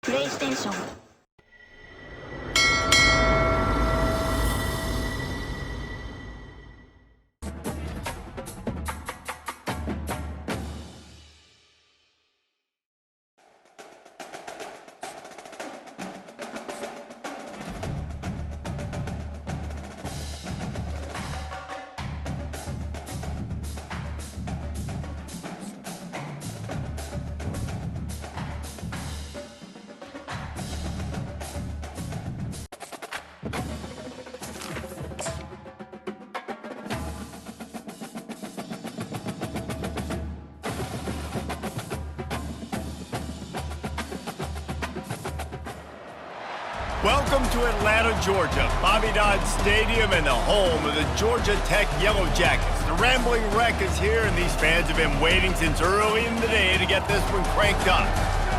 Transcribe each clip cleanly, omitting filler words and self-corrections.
プレイステーション。Welcome to Atlanta, Georgia, Bobby Dodd Stadium and the home of the Georgia Tech Yellow Jackets. The Rambling Wreck is here, and these fans have been waiting since early in the day to get this one cranked up.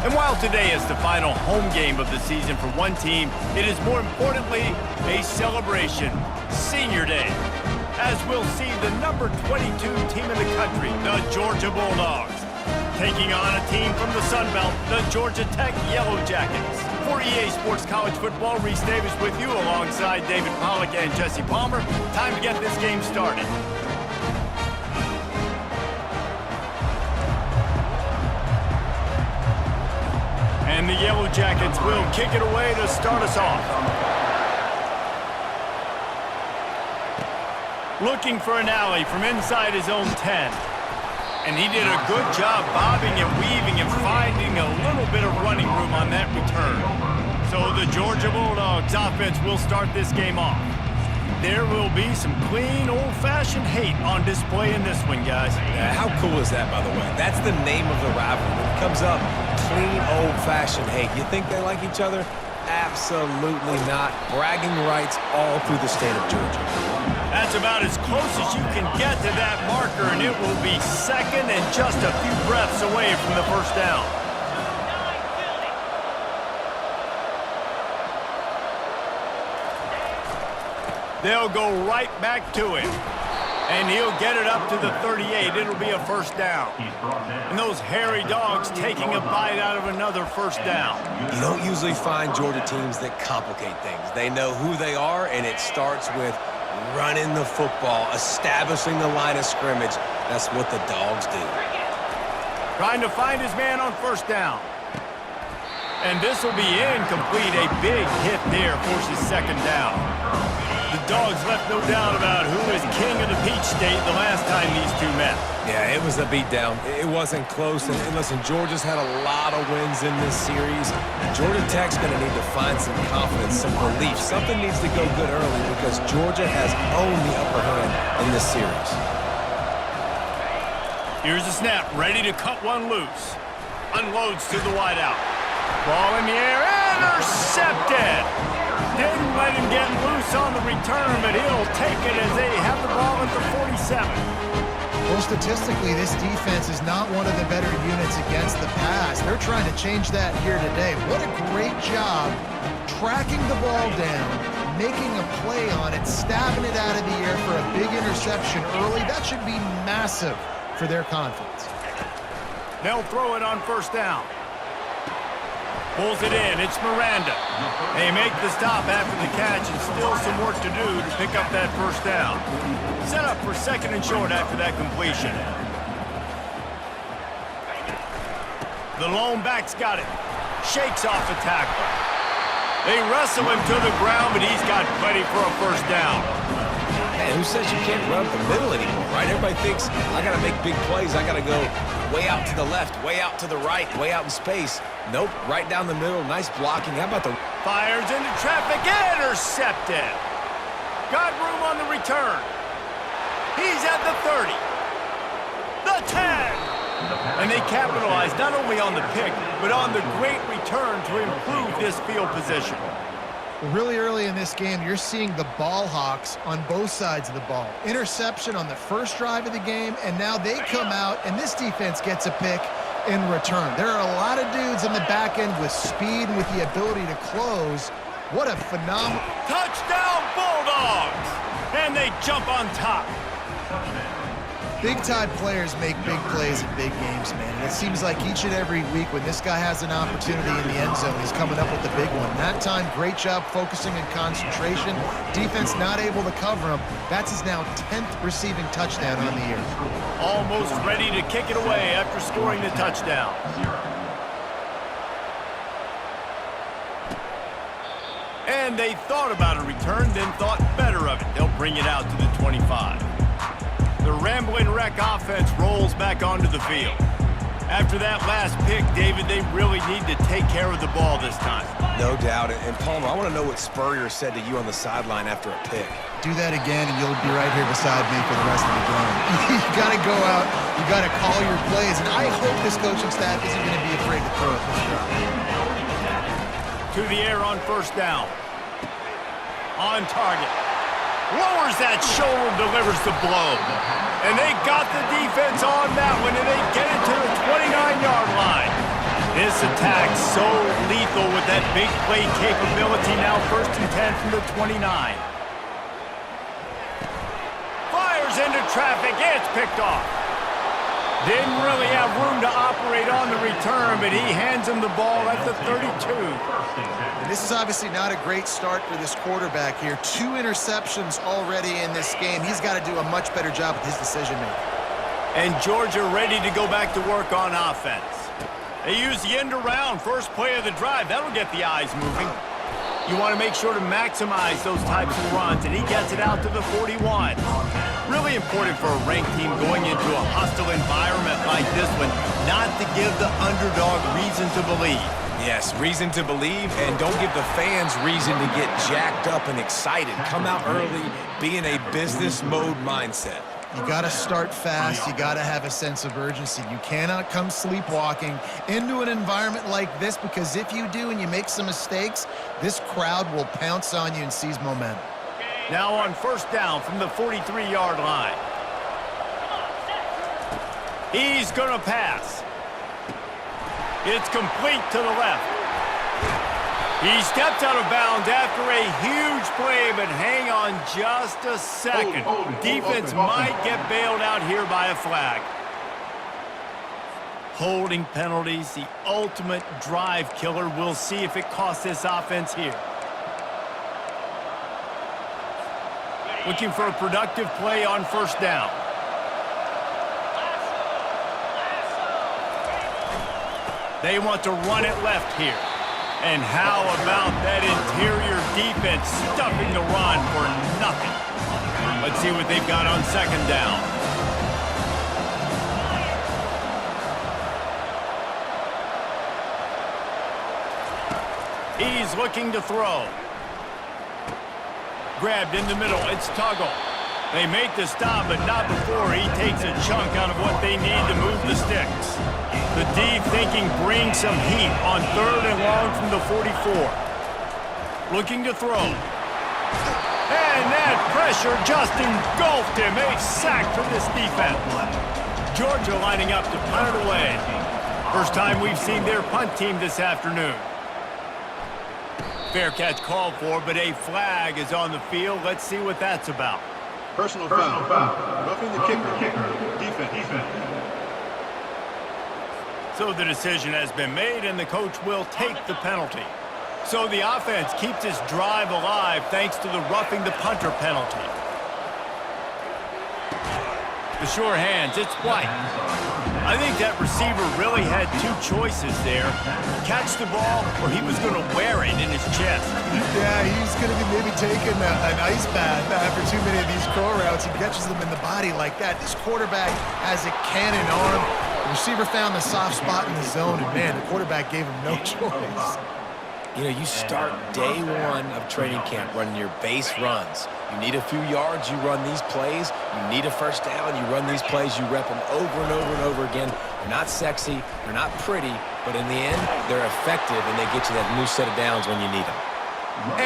And while today is the final home game of the season for one team, it is more importantly a celebration, Senior Day, as we'll see the number 22 team in the country, the Georgia Bulldogs, taking on a team from the Sun Belt, the Georgia Tech Yellow Jackets. For EA Sports College Football, Reese Davis with you alongside David Pollack and Jesse Palmer. Time to get this game started. And the Yellow Jackets will kick it away to start us off. Looking for an alley from inside his own 10. And he did a good job bobbing and weaving and finding a little bit of running room on that return. So the Georgia Bulldogs offense will start this game off. There will be some clean, old-fashioned hate on display in this one, guys. Yeah, how cool is that, by the way? That's the name of the rivalry. When it comes up, clean, old-fashioned hate. You think they like each other? Absolutely not. Bragging rights all through the state of Georgia. That's about as close as you can get to that marker, and it will be second and just a few breaths away from the first down. They'll go right back to him, and he'll get it up to the 38. It'll be a first down. And those hairy dogs taking a bite out of another first down. You don't usually find Georgia teams that complicate things. They know who they are, and it starts with running the football, establishing the line of scrimmage. That's what the Dogs do. Trying to find his man on first down. And this will be incomplete. A big hit there forces second down. The Dogs left no doubt about who is king of the Peach State the last time these two met. Yeah, it was a beatdown. It wasn't close. And listen, Georgia's had a lot of wins in this series. Georgia Tech's going to need to find some confidence, some belief. Something needs to go good early because Georgia has owned the upper hand in this series. Here's the snap, ready to cut one loose. Unloads to the wideout. Ball in the air, intercepted! Didn't let him get loose on the return, but he'll take it as they have the ball at the 47. Well, statistically, this defense is not one of the better units against the pass. They're trying to change that here today. What a great job tracking the ball down, making a play on it, stabbing it out of the air for a big interception early. That should be massive for their confidence. They'll throw it on first down. Pulls it in. It's Miranda. They make the stop after the catch, and still some work to do to pick up that first down. Set up for second and short after that completion. The lone back's got it. Shakes off the tackle. They wrestle him to the ground, but he's got plenty for a first down. Man, who says you can't run the middle anymore, right? Everybody thinks, I got to make big plays. I got to go way out to the left, way out to the right, way out in space. Nope, right down the middle. Nice blocking. How about the... Fires into traffic. Intercepted. Got room on the return. He's at the 30. The 10. And they capitalize not only on the pick, but on the great return to improve this field position. Really early in this game, you're seeing the ball hawks on both sides of the ball. Interception on the first drive of the game, and now they come out, and this defense gets a pick in return. There are a lot of dudes in the back end with speed and with the ability to close. What a phenomenal... Touchdown Bulldogs! And they jump on top. Big-time players make big plays in big games, man. And it seems like each and every week when this guy has an opportunity in the end zone, he's coming up with the big one. That time, great job focusing and concentration. Defense not able to cover him. That's his now 10th receiving touchdown on the year. Almost ready to kick it away after scoring the touchdown. And they thought about a return, then thought better of it. They'll bring it out to the 25. The Rambling Wreck offense rolls back onto the field. After that last pick, David, they really need to take care of the ball this time. No doubt. And Palmer, I want to know what Spurrier said to you on the sideline after a pick. Do that again, and you'll be right here beside me for the rest of the game. You got to go out. You got to call your plays. And I hope this coaching staff isn't going to be afraid to throw it this time. To the air on first down. On target. Lowers that shoulder, delivers the blow. And they got the defense on that one, and they get it to the 29-yard line. This attack so lethal with that big play capability. Now 1st and 10 from the 29. Fires into traffic. It's picked off. Didn't really have room to operate on the return, but he hands him the ball at the 32. And this is obviously not a great start for this quarterback here. 2 interceptions already in this game. He's got to do a much better job with his decision-making. And Georgia ready to go back to work on offense. They use the end around, first play of the drive. That'll get the eyes moving. You want to make sure to maximize those types of runs, and he gets it out to the 41. Really important for a ranked team going into a hostile environment like this one, not to give the underdog reason to believe. Yes, reason to believe, and don't give the fans reason to get jacked up and excited. Come out early, be in a business mode mindset. You got to start fast. You got to have a sense of urgency. You cannot come sleepwalking into an environment like this, because if you do and you make some mistakes, this crowd will pounce on you and seize momentum. Now on first down from the 43-yard line. He's going to pass. It's complete to the left. He stepped out of bounds after a huge play, but hang on just a second. Defense might get bailed out here by a flag. Holding penalties, the ultimate drive killer. We'll see if it costs this offense here. Looking for a productive play on first down. They want to run it left here. And how about that interior defense stuffing the run for nothing? Let's see what they've got on second down. He's looking to throw. Grabbed in the middle. It's Tuggle. They make the stop, but not before he takes a chunk out of what they need to move the sticks. The deep thinking brings some heat on 3rd and long from the 44. Looking to throw. And that pressure just engulfed him. A sack for this defense. Georgia lining up to punt it away. First time we've seen their punt team this afternoon. Fair catch called for, but a flag is on the field. Let's see what that's about. Personal foul. Roughing the kicker. Defense. So the decision has been made, and the coach will take the penalty. So the offense keeps its drive alive thanks to the roughing the punter penalty. The sure hands, it's White. I think that receiver really had 2 choices there. Catch the ball, or he was going to wear it in his chest. Yeah, he's going to be maybe taking an ice bath after too many of these curl routes. He catches them in the body like that. This quarterback has a cannon arm. The receiver found the soft spot in the zone, and man, the quarterback gave him no choice. You know, you start day 1 of training camp running your base runs. You need a few yards, you run these plays. You need a first down, you run these plays. You rep them over and over and over again. They're not sexy, they're not pretty, but in the end, they're effective, and they get you that new set of downs when you need them.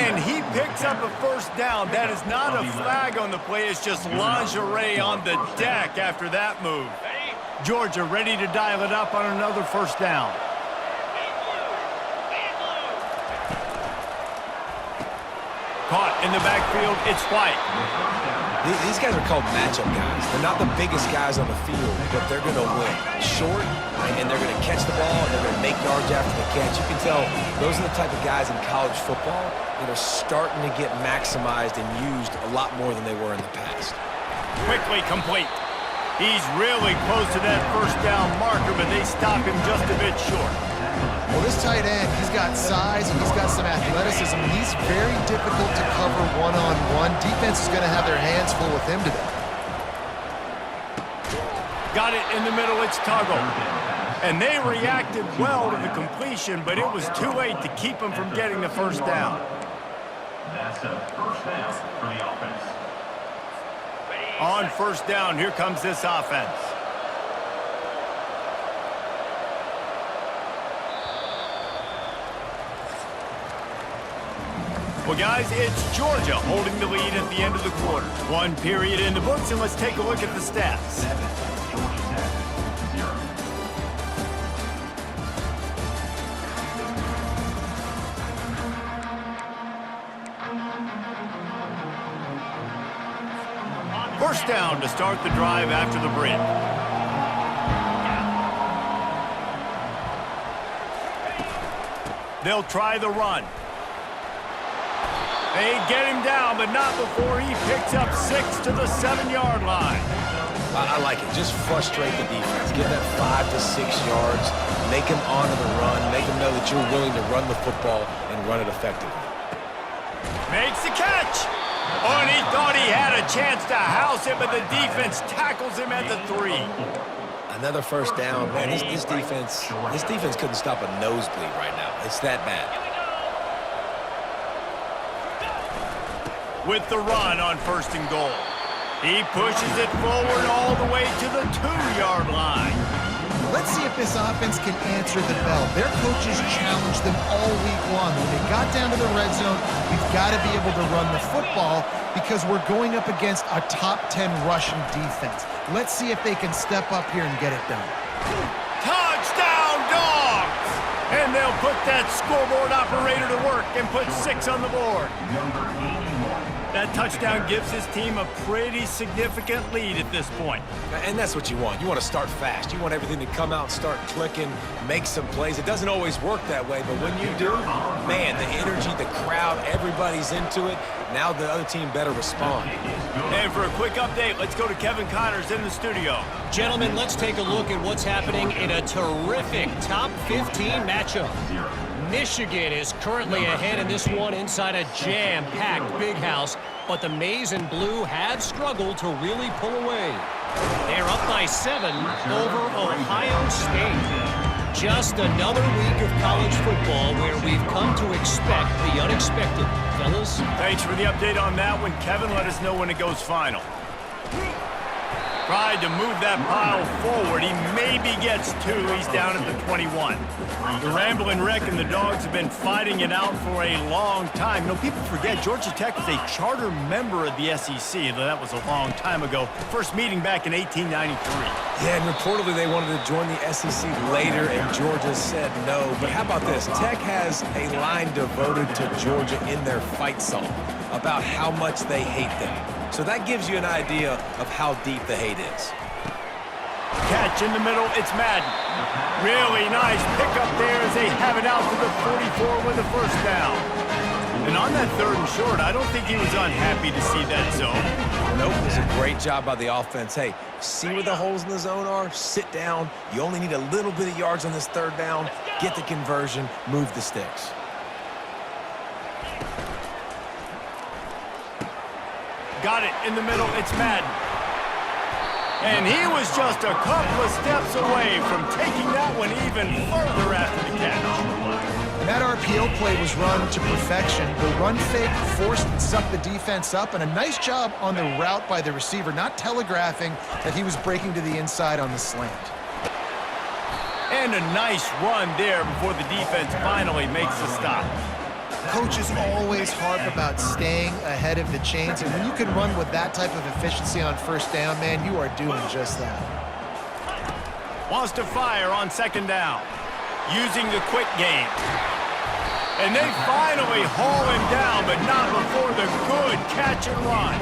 And he picks up a first down. That is not a flag on the play. It's just lingerie on the deck after that move. Georgia ready to dial it up on another first down. Caught in the backfield, it's White. These guys are called matchup guys. They're not the biggest guys on the field, but they're going to win. Short, and they're going to catch the ball, and they're going to make yards after the catch. You can tell those are the type of guys in college football that are starting to get maximized and used a lot more than they were in the past. Quickly complete. He's really close to that first down marker, but they stop him just a bit short. Well, this tight end, he's got size and he's got some athleticism. He's very difficult to cover one-on-one. Defense is going to have their hands full with him today. Got it in the middle. It's Tuggle. And they reacted well to the completion, but it was too late to keep him from getting the first down. That's a first down for the offense. On first down, here comes this offense. Well, guys, it's Georgia holding the lead at the end of the quarter. One period in the books, and let's take a look at the stats. 7, Georgia Tech, 0. First down to start the drive after the break. They'll try the run. They get him down, but not before he picks up 6 to the 7-yard line. I like it. Just frustrate the defense. Give that 5 to 6 yards. Make them honor the run. Make them know that you're willing to run the football and run it effectively. Makes the catch. Oh, and he thought he had a chance to house him, but the defense tackles him at the 3. Another first down. Man, this defense couldn't stop a nosebleed right now. It's that bad. With the run on first and goal. He pushes it forward all the way to the 2-yard line. Let's see if this offense can answer the bell. Their coaches challenged them all week long. When they got down to the red zone, we've got to be able to run the football because we're going up against a top 10 rushing defense. Let's see if they can step up here and get it done. Touchdown, Dogs! And they'll put that scoreboard operator to work and put 6 on the board. Number 81. That touchdown gives his team a pretty significant lead at this point. And that's what you want. You want to start fast. You want everything to come out and start clicking, make some plays. It doesn't always work that way, but when you do, man, the energy, the crowd, everybody's into it. Now the other team better respond. And for a quick update, let's go to Kevin Connors in the studio. Gentlemen, let's take a look at what's happening in a terrific top 15 matchup. Michigan is currently ahead in this one inside a jam-packed Big House, but the Maize and Blue have struggled to really pull away. They're up by 7 over Ohio State. Just another week of college football where we've come to expect the unexpected. Fellas? Thanks for the update on that one, Kevin. Let us know when it goes final. Tried to move that pile forward. He maybe gets 2. He's down at the 21. The Rambling Wreck and the Dogs have been fighting it out for a long time. You know, people forget Georgia Tech is a charter member of the SEC. That was a long time ago. First meeting back in 1893. Yeah, and reportedly they wanted to join the SEC later, and Georgia said no. But how about this? Tech has a line devoted to Georgia in their fight song about how much they hate them. So that gives you an idea of how deep the hate is. Catch in the middle, it's Madden. Really nice pickup there as they have it out to the 44 with the first down. And on that 3rd and short, I don't think he was unhappy to see that zone. Nope, it was a great job by the offense. Hey, see where the holes in the zone are? Sit down. You only need a little bit of yards on this 3rd down. Get the conversion, move the sticks. Got it in the middle, it's Madden. And he was just a couple of steps away from taking that one even further after the catch. And that RPO play was run to perfection. The run fake forced and sucked the defense up, and a nice job on the route by the receiver, not telegraphing that he was breaking to the inside on the slant. And a nice run there before the defense finally makes the stop. Coaches always harp about staying ahead of the chains, and when you can run with that type of efficiency on first down, man, you are doing just that. Wants to fire on 2nd down, using the quick game. And they finally haul him down, but not before the good catch and run.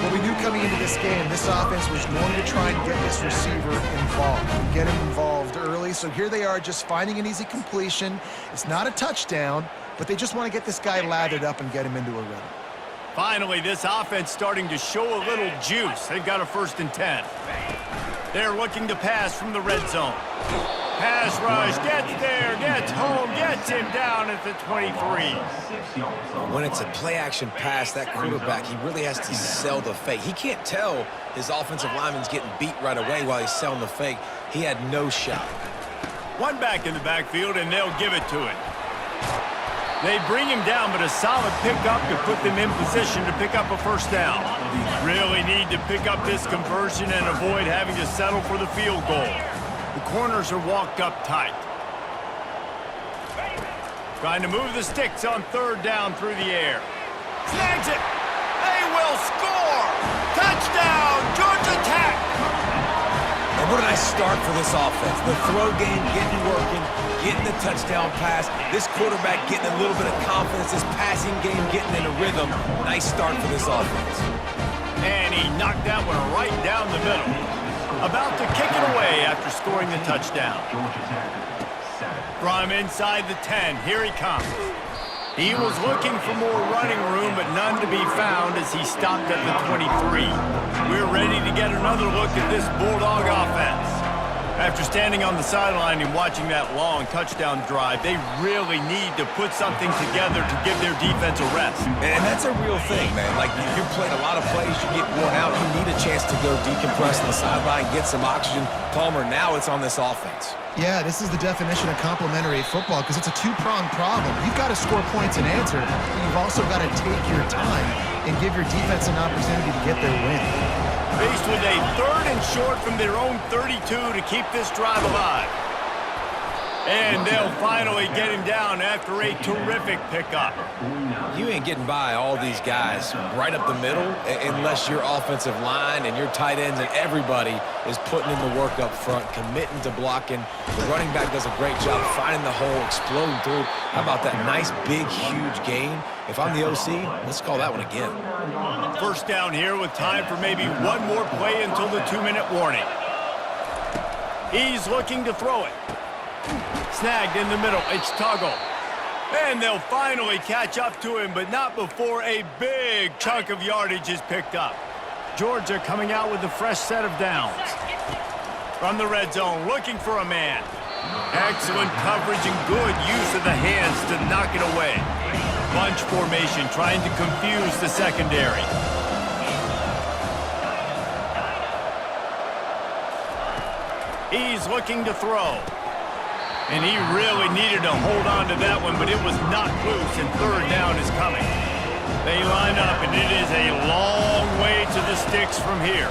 Well, we knew coming into this game, this offense was going to try and get this receiver involved, get him involved early. So here they are just finding an easy completion. It's not a touchdown, but they just want to get this guy lathered up and get him into a rhythm. Finally, this offense starting to show a little juice. They've got a 1st and 10. They're looking to pass from the red zone. Pass rush, gets there, gets home, gets him down at the 23. When it's a play-action pass, that quarterback, he really has to sell the fake. He can't tell his offensive lineman's getting beat right away while he's selling the fake. He had no shot. One back in the backfield, and they'll give it to it. They bring him down, but a solid pickup to put them in position to pick up a 1st down. Really need to pick up this conversion and avoid having to settle for the field goal. The corners are walked up tight. Trying to move the sticks on 3rd down through the air. Snags it. They will score. Touchdown, Georgia Tech. And what did I start for this offense? The throw game getting working, getting the touchdown pass. This quarterback getting a little bit of confidence. This passing game getting in a rhythm. Nice start for this offense. And he knocked that one right down the middle. About to kick it away after scoring the touchdown. From inside the 10, here he comes. He was looking for more running room, but none to be found as he stopped at the 23. We're ready to get another look at this Bulldog offense. After standing on the sideline and watching that long touchdown drive, they really need to put something together to give their defense a rest. And that's a real thing, man. Like, you played a lot of plays, you get worn out, you need a chance to go decompress on the sideline, get some oxygen. Palmer, now it's on this offense. Yeah, this is the definition of complementary football because it's a two-pronged problem. You've got to score points and answer, but you've also got to take your time and give your defense an opportunity to get their win. Faced with a 3rd and short from their own 32 to keep this drive alive. And they'll finally get him down after a terrific pickup. You ain't getting by all these guys right up the middle unless your offensive line and your tight ends and everybody is putting in the work up front, committing to blocking. The running back does a great job finding the hole, exploding through. How about that nice, big, huge gain? If I'm the OC, let's call that one again. 1st down here with time for maybe one more play until the 2-minute warning. He's looking to throw it. Snagged in the middle, it's Tuggle. And they'll finally catch up to him, but not before a big chunk of yardage is picked up. Georgia coming out with a fresh set of downs. From the red zone, looking for a man. Excellent coverage and good use of the hands to knock it away. Bunch formation trying to confuse the secondary. He's looking to throw. And he really needed to hold on to that one, but it was knocked loose, and 3rd down is coming. They line up, and it is a long way to the sticks from here.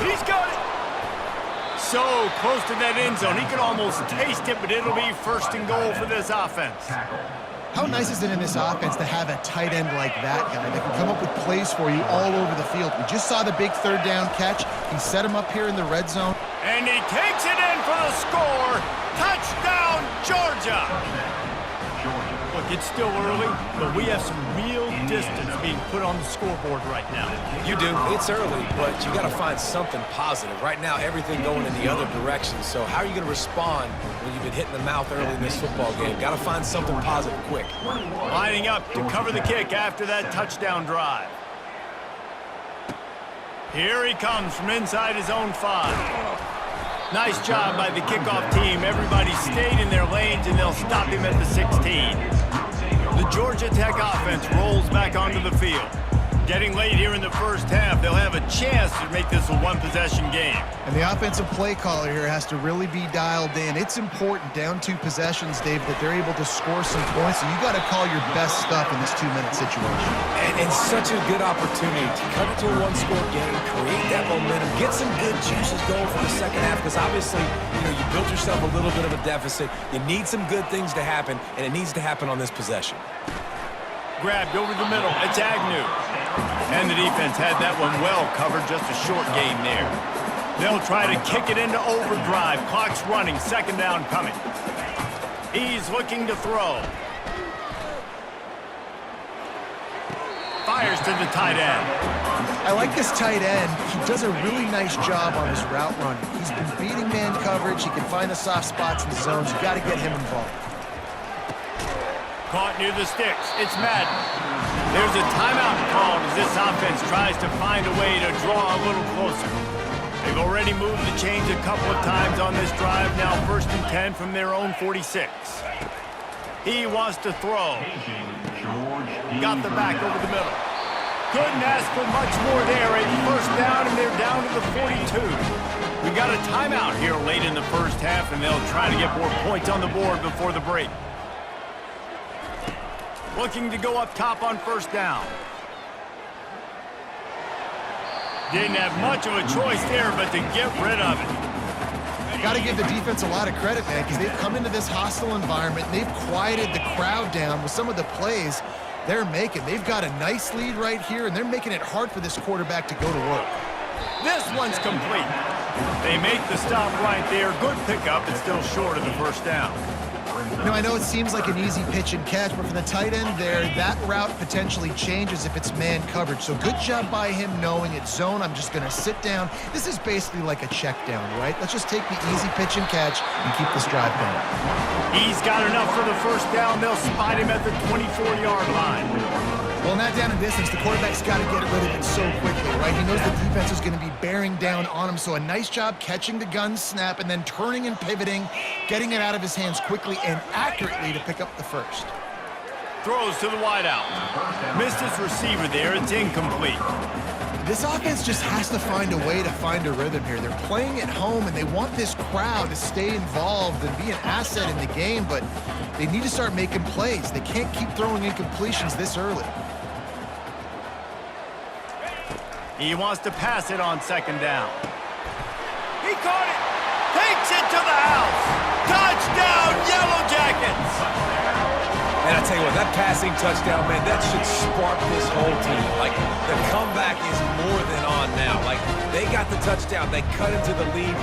He's got it! So close to that end zone. He could almost taste it, but it'll be 1st and goal for this offense. How nice is it in this offense to have a tight end like that guy that can come up with plays for you all over the field? We just saw the big 3rd down catch. He set him up here in the red zone. And he takes it in for the score. Touchdown, Georgia. Look, it's still early, but we have some real distance being put on the scoreboard right now. You do. It's early, but you got to find something positive. Right now, everything going in the other direction. So how are you going to respond when you've been hit in the mouth early in this football game? Got to find something positive quick. Lining up to cover the kick after that touchdown drive. Here he comes from inside his own 5. Nice job by the kickoff team. Everybody stayed in their lanes, and they'll stop him at the 16. The Georgia Tech offense rolls back onto the field. Getting late here in the 1st half, they'll have a chance to make this a one-possession game. And the offensive play caller here has to really be dialed in. It's important down 2 possessions, Dave, that they're able to score some points. So you got to call your best stuff in this 2-minute situation. And such a good opportunity to cut it to a 1-score game, create that momentum, get some good juices going for the 2nd half, because obviously, you built yourself a little bit of a deficit. You need some good things to happen, and it needs to happen on this possession. Grabbed over the middle. It's Agnew. And the defense had that one well covered. Just a short game there. They'll try to kick it into overdrive. Clock's running. 2nd down coming. He's looking to throw. fires to the tight end. I like this tight end. He does a really nice job on his route running. He's been beating man coverage. He can find the soft spots in the zones. You got to get him involved. Caught near the sticks. It's Madden. There's a timeout called as this offense tries to find a way to draw a little closer. They've already moved the chains a couple of times on this drive. Now 1st and 10 from their own 46. He wants to throw. Got the back over the middle. Couldn't ask for much more there. A 1st down, and they're down to the 42. We got a timeout here late in the first half, and they'll try to get more points on the board before the break. Looking to go up top on 1st down. Didn't have much of a choice there, but to get rid of it. Got to give the defense a lot of credit, man, because they've come into this hostile environment. They've quieted the crowd down with some of the plays they're making. They've got a nice lead right here, and they're making it hard for this quarterback to go to work. This one's complete. They make the stop right there. Good pickup, but still short of the 1st down. You know, I know it seems like an easy pitch and catch, but for the tight end there, that route potentially changes if it's man coverage. So good job by him knowing it's zone. I'm just going to sit down. This is basically like a check down, right? Let's just take the easy pitch and catch and keep this drive going. He's got enough for the 1st down. They'll spot him at the 24-yard line. Well, in that down and distance, the quarterback's got to get rid of it so quickly, right? He knows the defense is going to be bearing down on him, so a nice job catching the gun snap and then turning and pivoting, getting it out of his hands quickly and accurately to pick up the 1st. Throws to the wideout. Missed his receiver there. It's incomplete. This offense just has to find a way to find a rhythm here. They're playing at home, and they want this crowd to stay involved and be an asset in the game, but they need to start making plays. They can't keep throwing incompletions this early. He wants to pass it on 2nd down. He caught it. Takes it to the house. Touchdown, Yellow Jackets. And I tell you what, that passing touchdown, man, that should spark this whole team. Like, the comeback is more than on now. Like, they got the touchdown. They cut into the lead.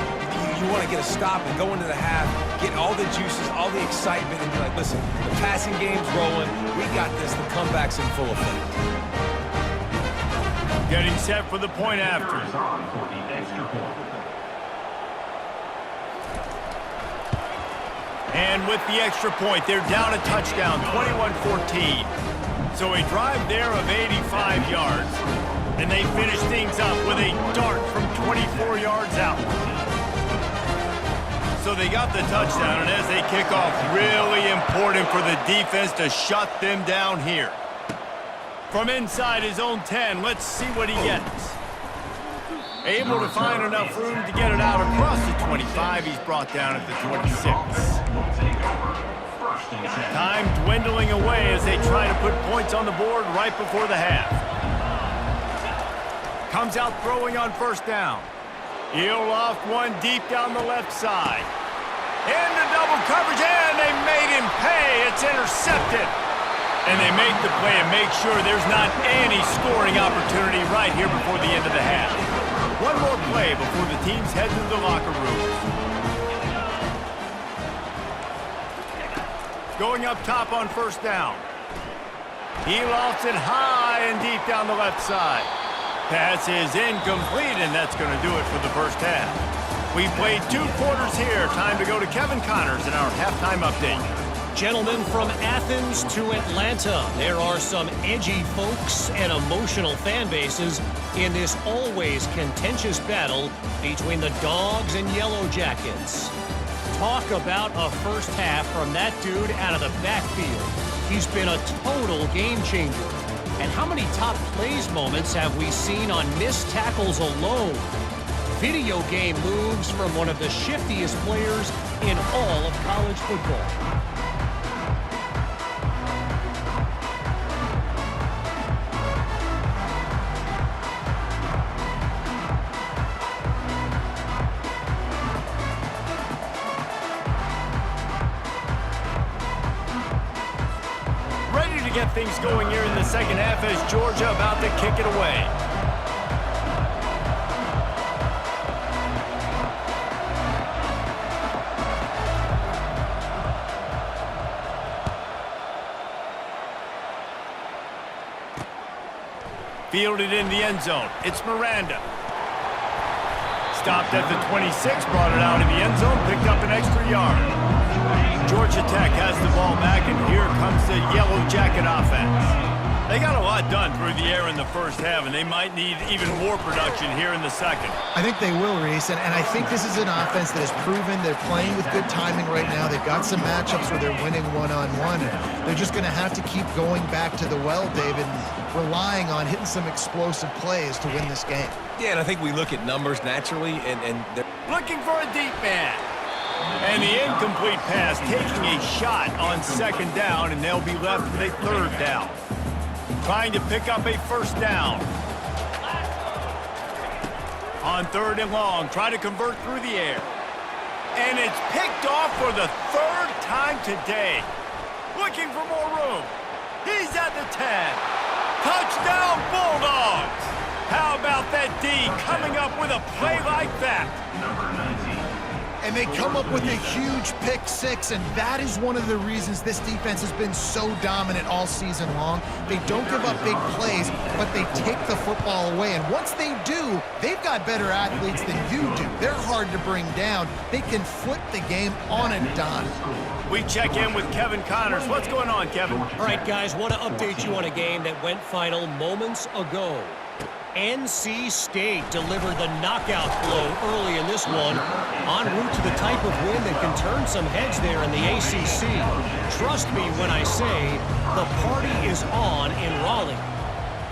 You want to get a stop and go into the half, get all the juices, all the excitement, and be like, listen, the passing game's rolling. We got this. The comeback's in full effect. Getting set for the point after. And with the extra point, they're down a touchdown, 21-14. So a drive there of 85 yards. And they finish things up with a dart from 24 yards out. So they got the touchdown, and as they kick off, really important for the defense to shut them down here. From inside his own 10, let's see what he gets. Able to find enough room to get it out across the 25. He's brought down at the 26. Time dwindling away as they try to put points on the board right before the half. Comes out throwing on 1st down. He'll loft one deep down the left side. Into double coverage, and they made him pay. It's intercepted. And they make the play and make sure there's not any scoring opportunity right here before the end of the half. One more play before the teams head to the locker rooms. Going up top on 1st down. He lofts it high and deep down the left side. Pass is incomplete, and that's going to do it for the first half. We played 2 quarters here. Time to go to Kevin Connors in our halftime update. Gentlemen, from Athens to Atlanta, there are some edgy folks and emotional fan bases in this always contentious battle between the Dogs and Yellow Jackets. Talk about a first half from that dude out of the backfield. He's been a total game changer. And how many top plays moments have we seen on missed tackles alone? Video game moves from one of the shiftiest players in all of college football. Get things going here in the second half as Georgia about to kick it away. Fielded in the end zone. It's Miranda. Stopped at the 26, brought it out of the end zone, picked up an extra yard. Georgia Tech has the ball back, and here comes the Yellow Jacket offense. They got a lot done through the air in the first half, and they might need even more production here in the second. I think they will, Reese, and I think this is an offense that has proven they're playing with good timing right now. They've got some matchups where they're winning one-on-one, and they're just going to have to keep going back to the well, David, and relying on hitting some explosive plays to win this game. Yeah, and I think we look at numbers naturally, and they're looking for a deep man. And the incomplete pass taking a shot on second down, and they'll be left with a third down. Trying to pick up a first down. On third and long, try to convert through the air. And it's picked off for the third time today. Looking for more room. He's at the 10. Touchdown, Bulldogs! How about that D coming up with a play like that? Number 19. And they come up with a huge pick six, and that is one of the reasons this defense has been so dominant all season long. They don't give up big plays, but they take the football away. And once they do, they've got better athletes than you do. They're hard to bring down. They can flip the game on a dime. We check in with Kevin Connors. What's going on, Kevin? All right, guys, want to update you on a game that went final moments ago. NC State delivered the knockout blow early in this one, en route to the type of win that can turn some heads there in the ACC. Trust me when I say the party is on in Raleigh.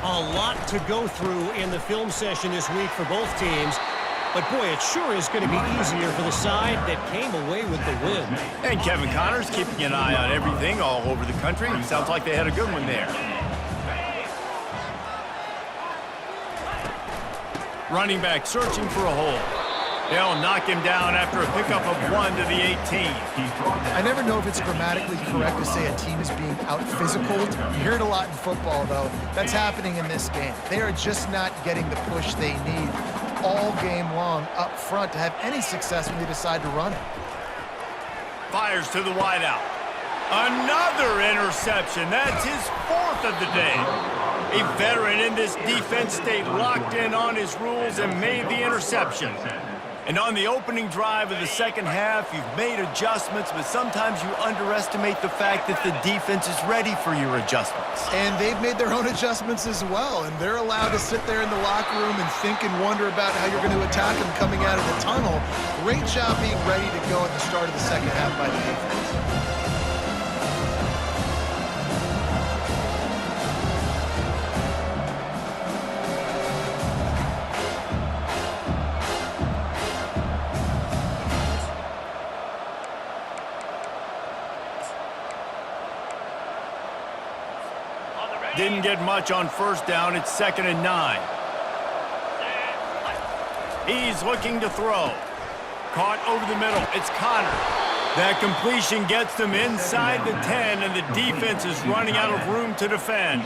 A lot to go through in the film session this week for both teams, but boy, it sure is going to be easier for the side that came away with the win. And Kevin Connors keeping an eye on everything all over the country. Sounds like they had a good one there. Running back searching for a hole. They'll knock him down after a pickup of 1 to the 18. I never know if it's grammatically correct to say a team is being out-physicaled. You hear it a lot in football, though. That's happening in this game. They are just not getting the push they need all game long up front to have any success when they decide to run it. Fires to the wideout. Another interception. That's his fourth of the day. A veteran in this defense stayed locked in on his rules and made the interception. And on the opening drive of the second half, you've made adjustments, but sometimes you underestimate the fact that the defense is ready for your adjustments. And they've made their own adjustments as well, and they're allowed to sit there in the locker room and think and wonder about how you're going to attack them coming out of the tunnel. Great job being ready to go at the start of the second half by the defense. Didn't get much on first down. It's 2nd and 9. He's looking to throw. Caught over the middle. It's Connor. That completion gets them inside the 10, and the defense is running out of room to defend.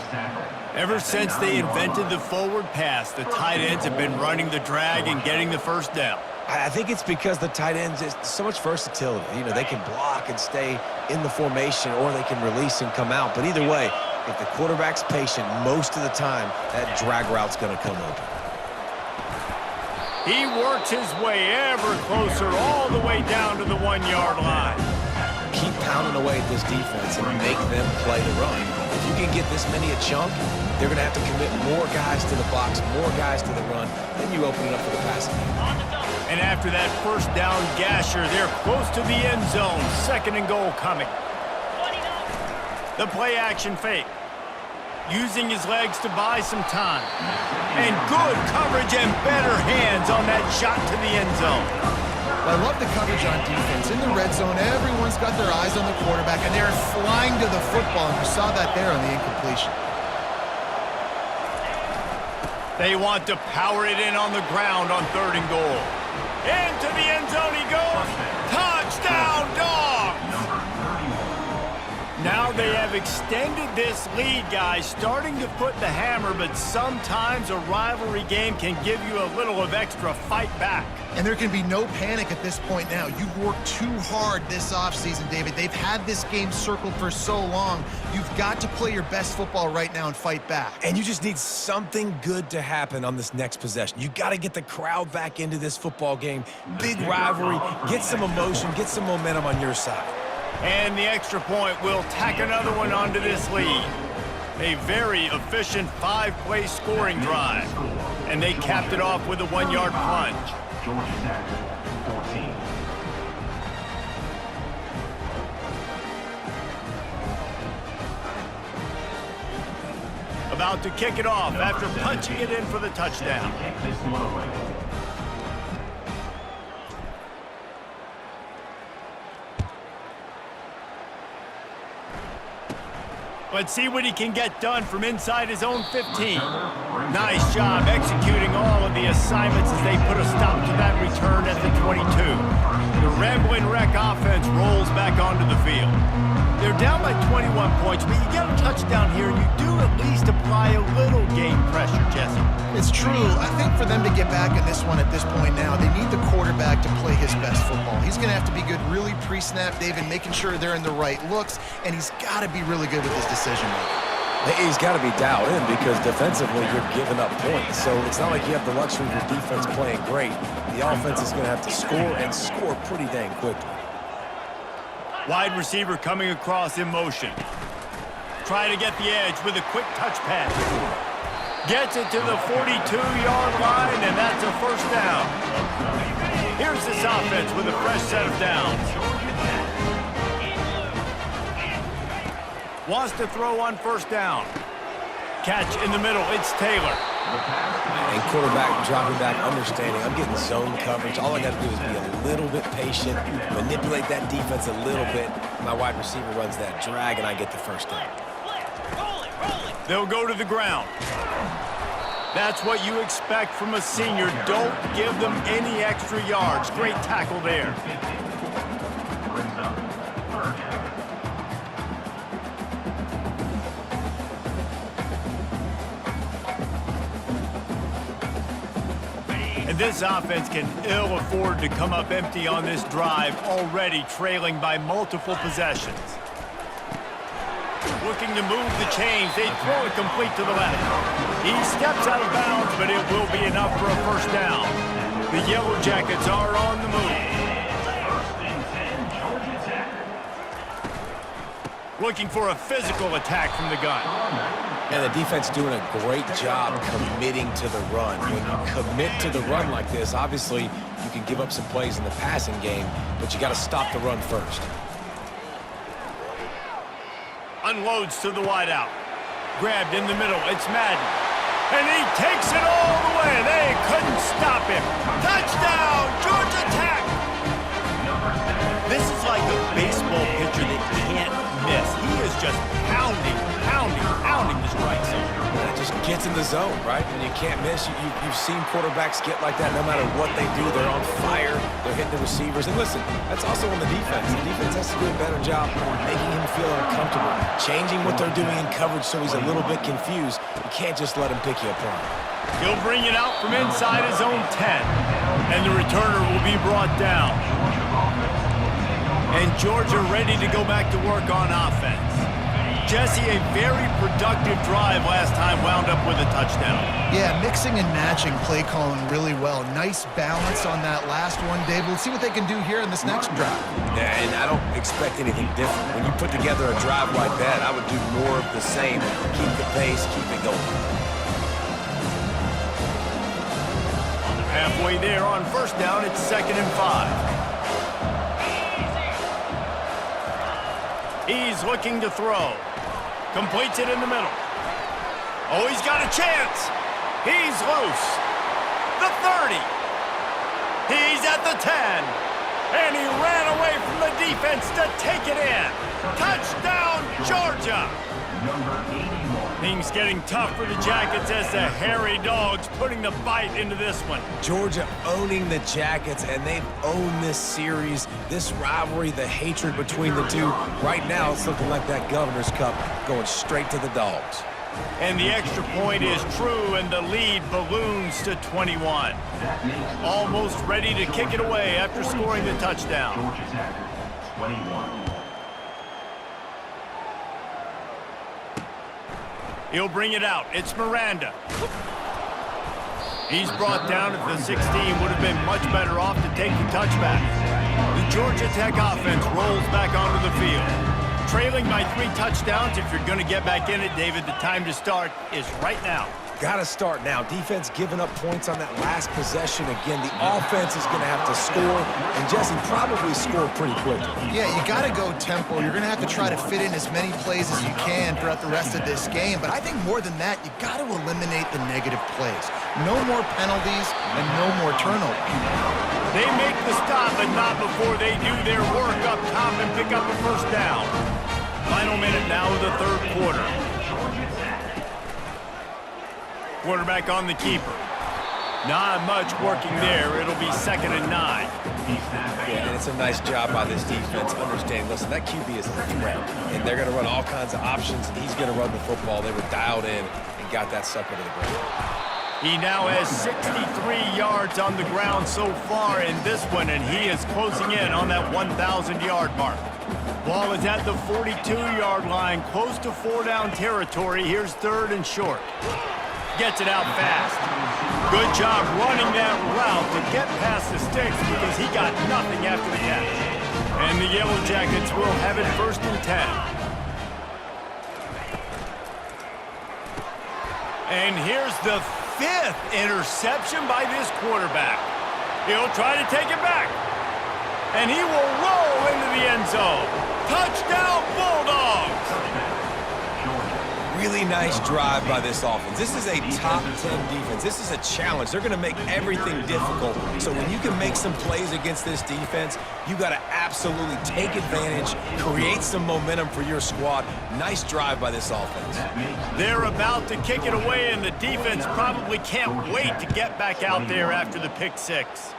Ever since they invented the forward pass, the tight ends have been running the drag and getting the first down. I think it's because the tight ends is so much versatility. You know, they can block and stay in the formation, or they can release and come out. But either way, if the quarterback's patient most of the time, that drag route's going to come open. He works his way ever closer all the way down to the 1-yard line. Keep pounding away at this defense and make them play the run. If you can get this many a chunk, they're going to have to commit more guys to the box, more guys to the run. Then you open it up for the passing game. And after that first down gasher, they're close to the end zone. 2nd and goal coming. The play action fake. Using his legs to buy some time. And good coverage and better hands on that shot to the end zone. Well, I love the coverage on defense. In the red zone, everyone's got their eyes on the quarterback, and they're flying to the football, and you saw that there on the incompletion. They want to power it in on the ground on 3rd and goal. Into the end zone he goes. Touchdown, Dogs! Now Now they have extended this lead, guys, starting to put the hammer, but sometimes a rivalry game can give you a little of extra fight back. And there can be no panic at this point now. You've worked too hard this offseason, David. They've had this game circled for so long. You've got to play your best football right now and fight back. And you just need something good to happen on this next possession. You got to get the crowd back into this football game. Big rivalry. Get some emotion. Get some momentum on your side. And the extra point will tack another one onto this lead. A very efficient 5-play scoring drive. And they capped it off with a 1-yard plunge. Georgia Tech, 14. About to kick it off after punching it in for the touchdown. Take this one away. Let's see what he can get done from inside his own 15. Nice job executing all of the assignments as they put a stop to that return at the 22. The Rambling Wreck offense rolls back onto the field. They're down by 21 points, but you get a touchdown here, and you do at least apply a little game pressure, Jesse. It's true. I think for them to get back in this one at this point now, they need the quarterback to play his best football. He's going to have to be good really pre-snap, David, making sure they're in the right looks, and he's got to be really good with his decision-making. He's got to be dialed in because defensively you're giving up points. So it's not like you have the luxury of your defense playing great. The offense is going to have to score and score pretty dang quickly. Wide receiver coming across in motion. Trying to get the edge with a quick touch pass. Gets it to the 42-yard line, and that's a first down. Here's this offense with a fresh set of downs. Wants to throw on first down. Catch in the middle. It's Taylor. And quarterback dropping back, understanding I'm getting zone coverage. All I got to do is be a little bit patient, manipulate that defense a little bit. My wide receiver runs that drag, and I get the first down. They'll go to the ground. That's what you expect from a senior. Don't give them any extra yards. Great tackle there. And this offense can ill afford to come up empty on this drive, already trailing by multiple possessions. Looking to move the chains. They throw it complete to the left. He steps out of bounds, but it will be enough for a first down. The Yellow Jackets are on the move. Looking for a physical attack from the gun. And the defense doing a great job committing to the run. When you commit to the run like this, obviously you can give up some plays in the passing game, but you got to stop the run first. Unloads to the wideout. Grabbed in the middle. It's Madden. And he takes it all the way. They couldn't stop him. Touchdown, Georgia Tech! This is like a baseball pitcher that can't miss. He is just pounding the strike zone. It just gets in the zone, right? When you can't miss, you've seen quarterbacks get like that no matter what they do. They're on fire. They're hitting the receivers. And listen, that's also on the defense. The defense has to do a better job making him feel uncomfortable, changing what they're doing in coverage so he's a little bit confused. You can't just let him pick you apart. He'll bring it out from inside his own 10. And the returner will be brought down. And Georgia ready to go back to work on offense. Jesse, a very productive drive last time, wound up with a touchdown. Yeah, mixing and matching play calling really well. Nice balance on that last one, Dave. Let's see what they can do here in this next drive. Yeah, and I don't expect anything different. When you put together a drive like that, I would do more of the same. Keep the pace, keep it going. Halfway there on first down, it's 2nd and 5. He's looking to throw. Completes it in the middle. Oh, he's got a chance. He's loose. The 30. He's at the 10. And he ran away from the defense to take it in. Touchdown, Georgia! Things getting tough for the Jackets as the hairy dogs putting the bite into this one. Georgia owning the Jackets, and they've owned this series, this rivalry, the hatred between the two. Right now, it's looking like that Governor's Cup going straight to the Dogs. And the extra point is true, and the lead balloons to 21. Almost ready to kick it away after scoring the touchdown. Georgia Tech, 21. He'll bring it out. It's Miranda. He's brought down at the 16. Would have been much better off to take the touchback. The Georgia Tech offense rolls back onto the field. Trailing by 3 touchdowns. If you're going to get back in it, David, the time to start is right now. Got to start now. Defense giving up points on that last possession. Again, the offense is going to have to score, and Jesse probably score pretty quickly. Yeah, you got to go tempo. You're going to have to try to fit in as many plays as you can throughout the rest of this game. But I think more than that, you got to eliminate the negative plays. No more penalties and no more turnovers. They make the stop, but not before they do their work up top and pick up a first down. Final minute now of the third quarter. Quarterback on the keeper. Not much working there. It'll be 2nd and 9. Yeah, and it's a nice job by this defense understanding, listen, that QB is a threat, and they're going to run all kinds of options, and he's going to run the football. They were dialed in and got that sucker to the ground. He now has 63 yards on the ground so far in this one, and he is closing in on that 1,000-yard mark. Ball is at the 42-yard line, close to 4-down territory. Here's 3rd and short. Gets it out fast. Good job running that route to get past the sticks because he got nothing after the catch. And the Yellow Jackets will have it 1st and 10. And here's the 5th interception by this quarterback. He'll try to take it back. And he will roll into the end zone. Touchdown, Bulldogs! Really nice drive by this offense. This is a top 10 defense. This is a challenge. They're going to make everything difficult. So when you can make some plays against this defense, you got to absolutely take advantage, create some momentum for your squad. Nice drive by this offense. They're about to kick it away, and the defense probably can't wait to get back out there after the pick 6.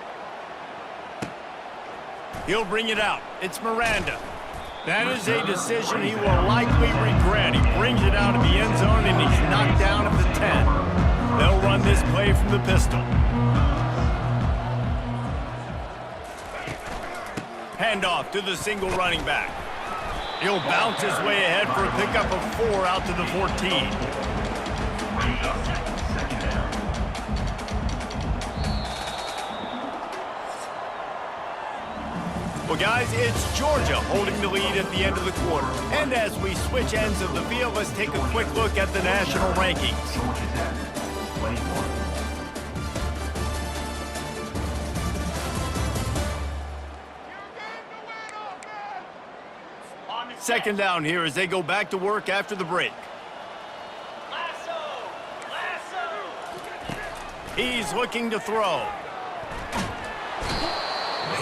He'll bring it out. It's Miranda. That is a decision he will likely regret. He brings it out of the end zone, and he's knocked down at the 10. They'll run this play from the pistol. Handoff to the single running back. He'll bounce his way ahead for a pickup of 4 out to the 14. Well, guys, it's Georgia holding the lead at the end of the quarter. And as we switch ends of the field, let's take a quick look at the national rankings. Second down here as they go back to work after the break. He's looking to throw.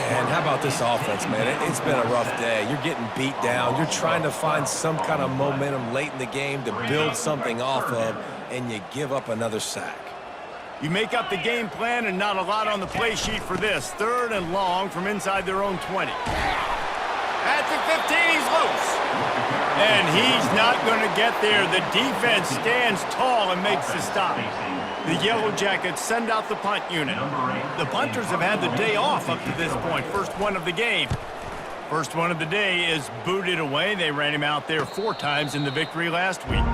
And how about this offense, man? It's been a rough day. You're getting beat down. You're trying to find some kind of momentum late in the game to build something off of, and you give up another sack. You make up the game plan and not a lot on the play sheet for this. 3rd and long from inside their own 20. At the 15, he's loose. And he's not going to get there. The defense stands tall and makes the stop. The Yellow Jackets send out the punt unit. The punters have had the day off up to this point. First one of the game. First one of the day is booted away. They ran him out there 4 times in the victory last week.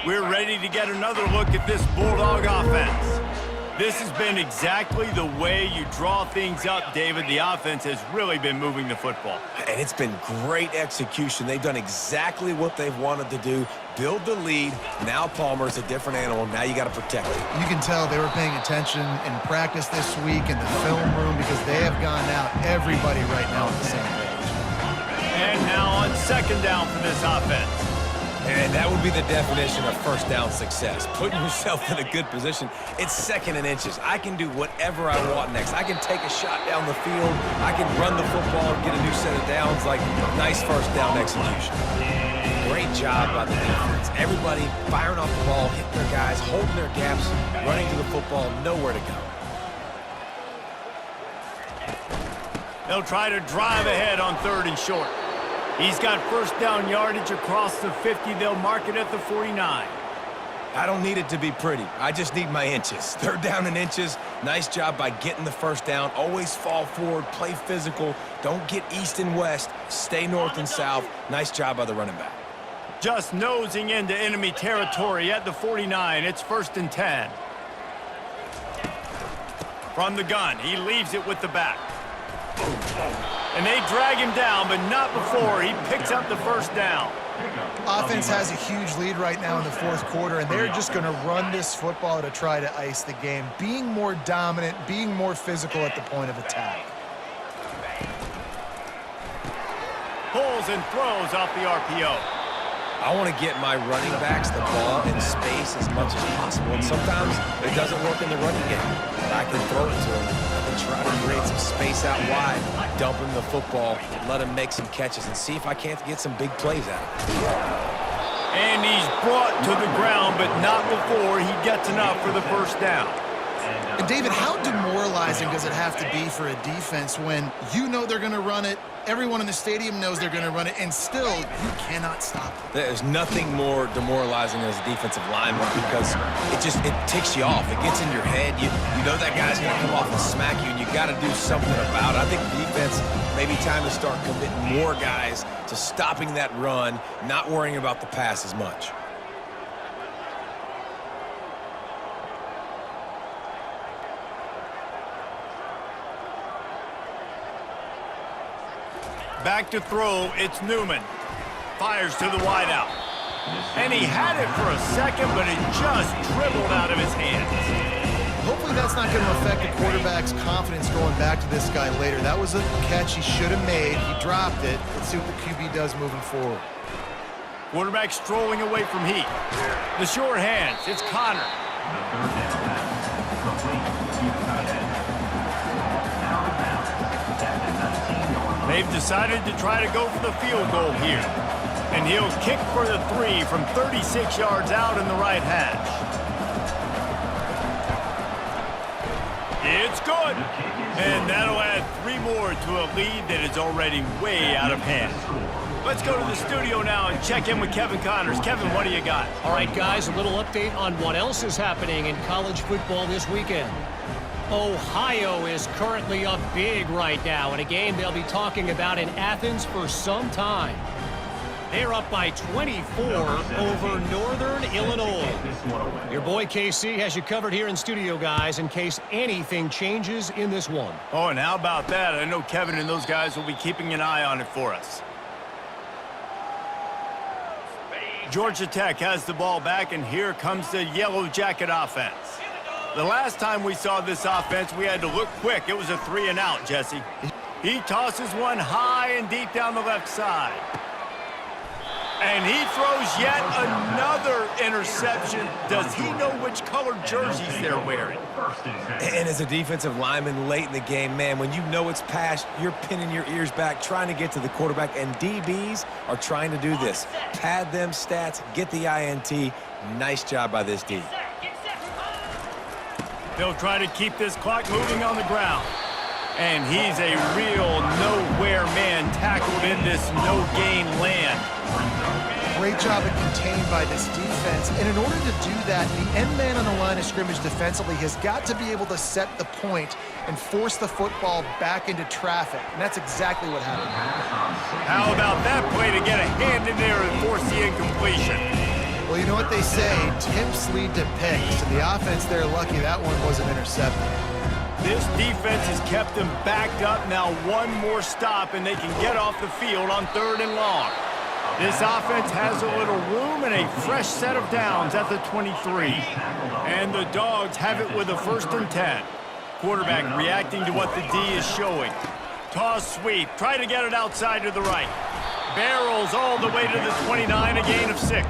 We're ready to get another look at this Bulldog offense. This has been exactly the way you draw things up, David. The offense has really been moving the football. And it's been great execution. They've done exactly what they've wanted to do. Build the lead. Now Palmer's a different animal. Now you got to protect it. You can tell they were paying attention in practice this week in the film room because they have gone out everybody right now on the same page. And now on 2nd down for this offense. And that would be the definition of first down success. Putting yourself in a good position. It's 2nd and inches. I can do whatever I want next. I can take a shot down the field. I can run the football and get a new set of downs. Like, nice first down execution. Great job by the defense. Everybody firing off the ball, hitting their guys, holding their gaps, running to the football, nowhere to go. They'll try to drive ahead on 3rd and short. He's got first down yardage across the 50. They'll mark it at the 49. I don't need it to be pretty. I just need my inches. 3rd down in inches. Nice job by getting the first down. Always fall forward, play physical. Don't get east and west. Stay north and south. Nice job by the running back. Just nosing into enemy territory at the 49. It's 1st and 10. From the gun, he leaves it with the back. And they drag him down, but not before he picks up the first down. Offense has a huge lead right now in the 4th quarter, and they're just going to run this football to try to ice the game, being more dominant, being more physical at the point of attack. Pulls and throws off the RPO. I want to get my running backs the ball in space as much as possible, and sometimes it doesn't work in the running game. But I can throw it to them. I can try to create some space out wide, dump him the football, let him make some catches, and see if I can't get some big plays out of it. And he's brought to the ground, but not before he gets enough for the first down. And David, how demoralizing does it have to be for a defense when you know they're going to run it, everyone in the stadium knows they're going to run it, and still you cannot stop it? There's nothing more demoralizing as a defensive lineman because it ticks you off. It gets in your head. You know that guy's going to come off and smack you, and you got to do something about it. I think defense, maybe time to start committing more guys to stopping that run, not worrying about the pass as much. Back to throw, it's Newman. Fires to the wideout. And he had it for a second, but it just dribbled out of his hands. Hopefully that's not going to affect the quarterback's confidence going back to this guy later. That was a catch he should have made. He dropped it. Let's see what the QB does moving forward. Quarterback strolling away from heat. The short hands, it's Connor. They've decided to try to go for the field goal here. And he'll kick for the 3 from 36 yards out in the right hash. It's good. And that'll add 3 more to a lead that is already way out of hand. Let's go to the studio now and check in with Kevin Connors. Kevin, what do you got? All right, guys, a little update on what else is happening in college football this weekend. Ohio is currently up big right now in a game they'll be talking about in Athens for some time. They're up by 24 over Northern Illinois. Your boy KC has you covered here in studio, guys, in case anything changes in this one. Oh, and how about that? I know Kevin and those guys will be keeping an eye on it for us. Georgia Tech has the ball back, and here comes the Yellow Jacket offense. The last time we saw this offense, we had to look quick. It was a 3-and-out, Jesse. He tosses one high and deep down the left side. And he throws yet another interception. Does he know which colored jerseys they're wearing? And as a defensive lineman late in the game, man, when you know it's past, you're pinning your ears back, trying to get to the quarterback, and DBs are trying to do this. Pad them stats, get the INT. Nice job by this D. They'll try to keep this clock moving on the ground. And he's a real nowhere man tackled in this no-gain land. Great job of contained by this defense. And in order to do that, the end man on the line of scrimmage defensively has got to be able to set the point and force the football back into traffic. And that's exactly what happened. How about that play to get a hand in there and force the incompletion? Well, you know what they say, tips lead to picks. And the offense there, lucky that one wasn't intercepted. This defense has kept them backed up. Now one more stop, and they can get off the field on 3rd and long. This offense has a little room and a fresh set of downs at the 23. And the Dogs have it with a 1st and 10. Quarterback reacting to what the D is showing. Toss sweep. Try to get it outside to the right. Barrels all the way to the 29, a gain of 6.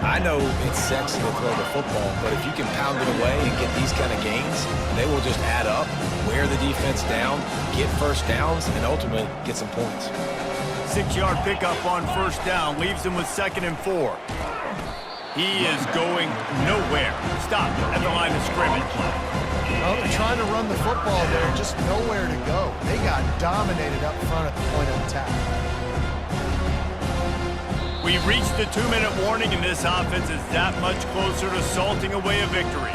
I know it's sexy to throw the football, but if you can pound it away and get these kind of gains, they will just add up, wear the defense down, get first downs, and ultimately get some points. 6-yard pickup on first down leaves him with 2nd and 4. He is going nowhere. Stop at the line of scrimmage. Well, they're trying to run the football there, just nowhere to go. They got dominated up front at the point of attack. We've reached the 2-minute warning, and this offense is that much closer to salting away a victory.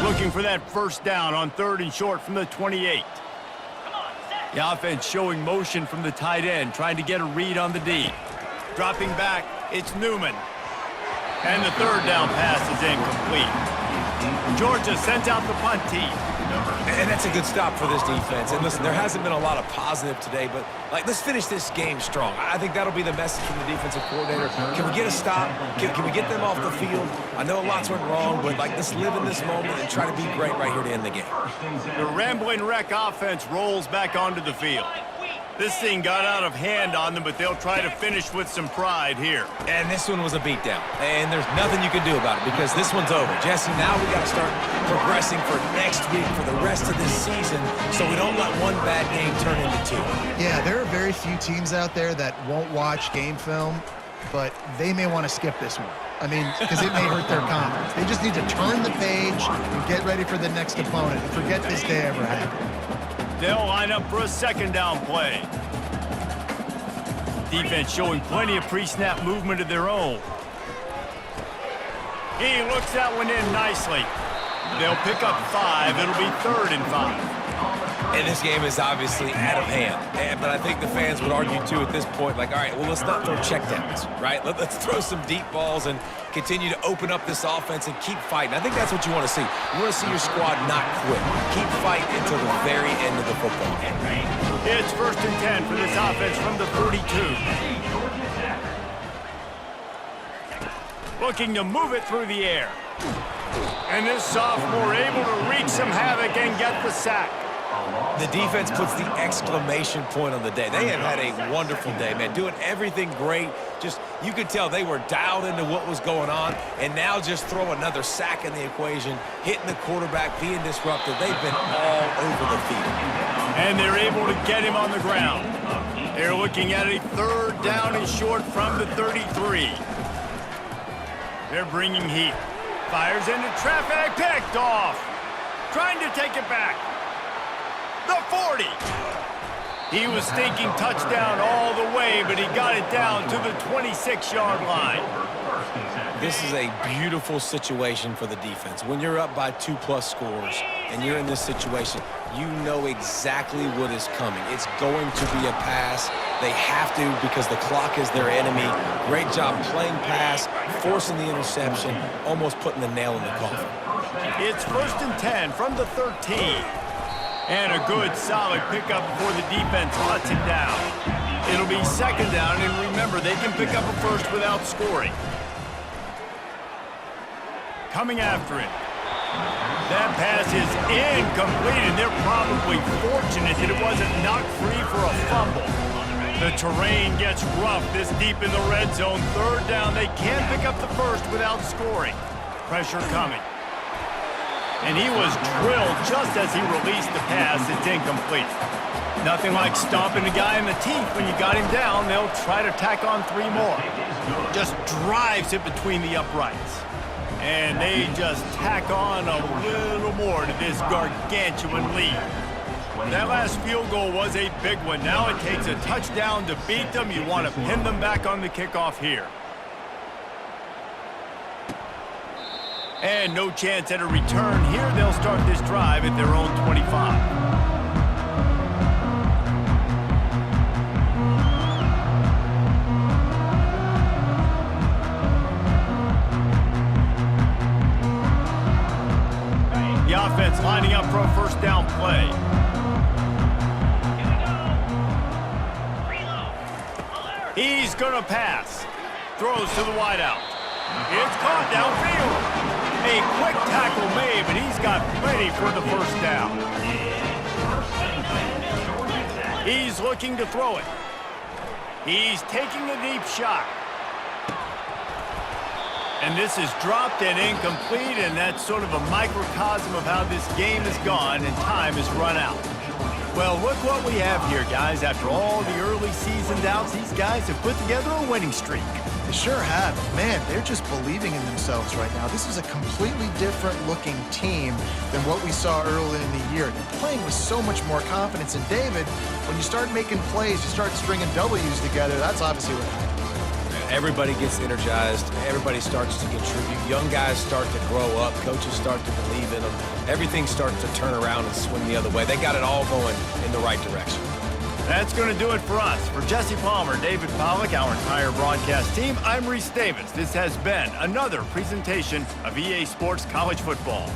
Looking for that first down on 3rd and short from the 28. The offense showing motion from the tight end, trying to get a read on the D. Dropping back, it's Newman. And the 3rd down pass is incomplete. Georgia sends out the punt team. And that's a good stop for this defense. And listen, there hasn't been a lot of positive today, but let's finish this game strong. I think that'll be the message from the defensive coordinator. Can we get a stop? Can we get them off the field? I know lots went wrong, but let's live in this moment and try to be great right here to end the game. The Rambling Wreck offense rolls back onto the field. This thing got out of hand on them, but they'll try to finish with some pride here. And this one was a beatdown. And there's nothing you can do about it because this one's over. Jesse, now we got to start progressing for next week, for the rest of this season, so we don't let one bad game turn into 2. Yeah, there are very few teams out there that won't watch game film, but they may want to skip this one. I mean, because it may hurt their confidence. They just need to turn the page and get ready for the next opponent and forget this day ever happened. They'll line up for a 2nd down play. Defense showing plenty of pre-snap movement of their own. He looks that one in nicely. They'll pick up 5. It'll be 3rd and 5. And this game is obviously out of hand. But I think the fans would argue, too, at this point, all right, well, let's not throw checkdowns, right? Let's throw some deep balls and continue to open up this offense and keep fighting. I think that's what you want to see. You want to see your squad not quit. Keep fighting until the very end of the football game. It's 1st and 10 for this offense from the 32. Looking to move it through the air. And this sophomore able to wreak some havoc and get the sack. The defense puts the exclamation point on the day. They have had a wonderful day, man, doing everything great. Just, you could tell they were dialed into what was going on, and now just throw another sack in the equation, hitting the quarterback, being disruptive. They've been all over the field. And they're able to get him on the ground. They're looking at a 3rd down and short from the 33. They're bringing heat. Fires into traffic, picked off. Trying to take it back. The 40. He was thinking touchdown all the way, but he got it down to the 26-yard line. This is a beautiful situation for the defense. When you're up by 2+ scores and you're in this situation, you know exactly what is coming. It's going to be a pass. They have to because the clock is their enemy. Great job playing pass, forcing the interception, almost putting the nail in the coffin. It's 1st and 10 from the 13. And a good, solid pickup before the defense cuts it down. It'll be 2nd down, and remember, they can pick up a first without scoring. Coming after it. That pass is incomplete, and they're probably fortunate that it wasn't knocked free for a fumble. The terrain gets rough this deep in the red zone. 3rd down, they can't pick up the first without scoring. Pressure coming. And he was drilled just as he released the pass. It's incomplete. Nothing like stomping a guy in the teeth when you got him down. They'll try to tack on 3 more. Just drives it between the uprights. And they just tack on a little more to this gargantuan lead. That last field goal was a big one. Now it takes a touchdown to beat them. You want to pin them back on the kickoff here. And no chance at a return here. They'll start this drive at their own 25. The offense lining up for a 1st down play. He's going to pass. Throws to the wideout. It's caught downfield. A quick tackle made, but he's got plenty for the first down. He's looking to throw it. He's taking a deep shot. And this is dropped and incomplete, and that's sort of a microcosm of how this game has gone and time has run out. Well, look what we have here, guys. After all the early season doubts, these guys have put together a winning streak. They sure have. Man, they're just believing in themselves right now. This is a completely different looking team than what we saw early in the year. They're playing with so much more confidence. And David, when you start making plays, you start stringing W's together, that's obviously what happens. Everybody gets energized. Everybody starts to contribute. Young guys start to grow up. Coaches start to believe in them. Everything starts to turn around and swing the other way. They got it all going in the right direction. That's going to do it for us. For Jesse Palmer, David Pollack, our entire broadcast team, I'm Reese Davis. This has been another presentation of EA Sports College Football.